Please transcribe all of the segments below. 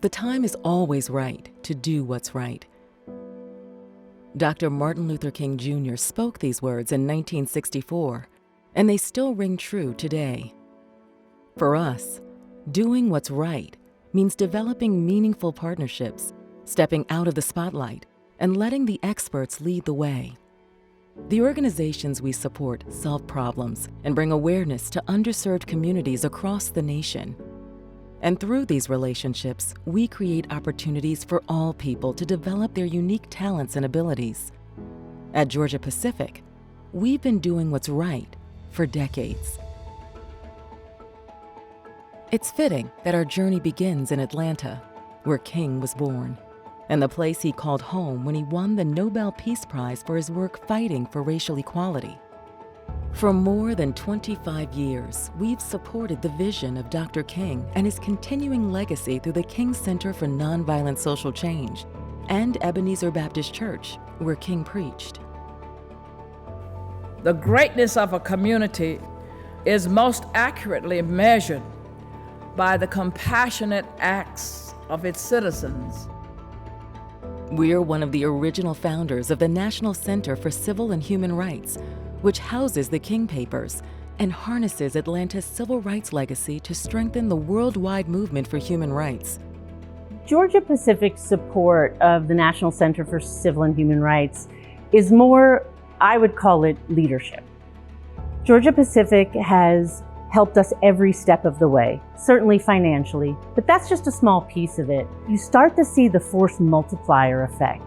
The time is always right to do what's right. Dr. Martin Luther King Jr. spoke these words in 1964, and they still ring true today. For us, doing what's right means developing meaningful partnerships, stepping out of the spotlight, and letting the experts lead the way. The organizations we support solve problems and bring awareness to underserved communities across the nation. And through these relationships, we create opportunities for all people to develop their unique talents and abilities. At Georgia Pacific, we've been doing what's right for decades. It's fitting that our journey begins in Atlanta, where King was born, and the place he called home when he won the Nobel Peace Prize for his work fighting for racial equality. For more than 25 years, we've supported the vision of Dr. King and his continuing legacy through the King Center for Nonviolent Social Change and Ebenezer Baptist Church, where King preached. The greatness of a community is most accurately measured by the compassionate acts of its citizens. We're one of the original founders of the National Center for Civil and Human Rights, which houses the King Papers and harnesses Atlanta's civil rights legacy to strengthen the worldwide movement for human rights. Georgia Pacific's support of the National Center for Civil and Human Rights is more, I would call it, leadership. Georgia Pacific has helped us every step of the way, certainly financially, but that's just a small piece of it. You start to see the force multiplier effect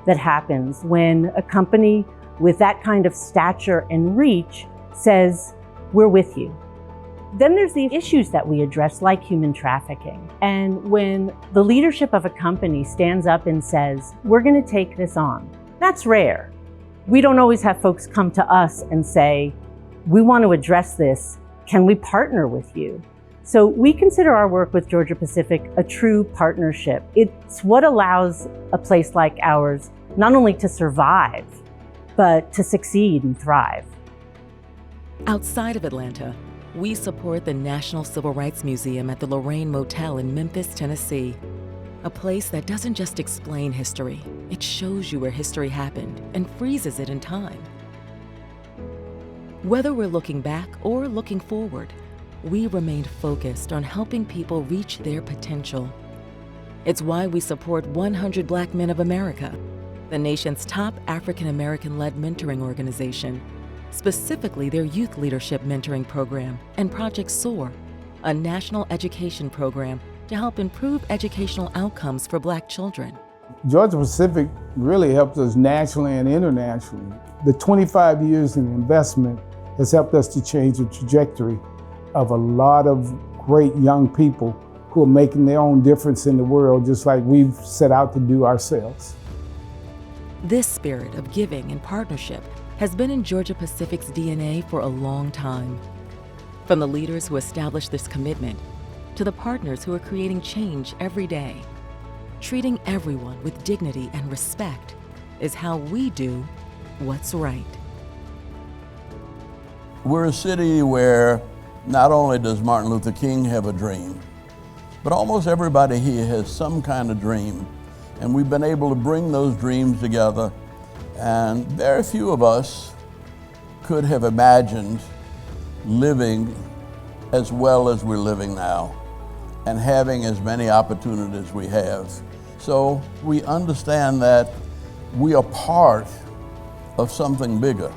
that happens when a company with that kind of stature and reach says, we're with you. Then there's the issues that we address, like human trafficking. And when the leadership of a company stands up and says, we're going to take this on, that's rare. We don't always have folks come to us and say, we want to address this. Can we partner with you? So we consider our work with Georgia Pacific a true partnership. It's what allows a place like ours not only to survive, but to succeed and thrive. Outside of Atlanta, we support the National Civil Rights Museum at the Lorraine Motel in Memphis, Tennessee. A place that doesn't just explain history, it shows you where history happened and freezes it in time. Whether we're looking back or looking forward, we remained focused on helping people reach their potential. It's why we support 100 Black Men of America, the nation's top African-American-led mentoring organization, specifically their youth leadership mentoring program, and Project SOAR, a national education program to help improve educational outcomes for Black children. Georgia Pacific really helped us nationally and internationally. The 25 years in investment has helped us to change the trajectory of a lot of great young people who are making their own difference in the world, just like we've set out to do ourselves. This spirit of giving and partnership has been in Georgia Pacific's DNA for a long time. From the leaders who established this commitment to the partners who are creating change every day, treating everyone with dignity and respect is how we do what's right. We're a city where not only does Martin Luther King have a dream, but almost everybody here has some kind of dream. And we've been able to bring those dreams together, and very few of us could have imagined living as well as we're living now and having as many opportunities we have. So we understand that we are part of something bigger.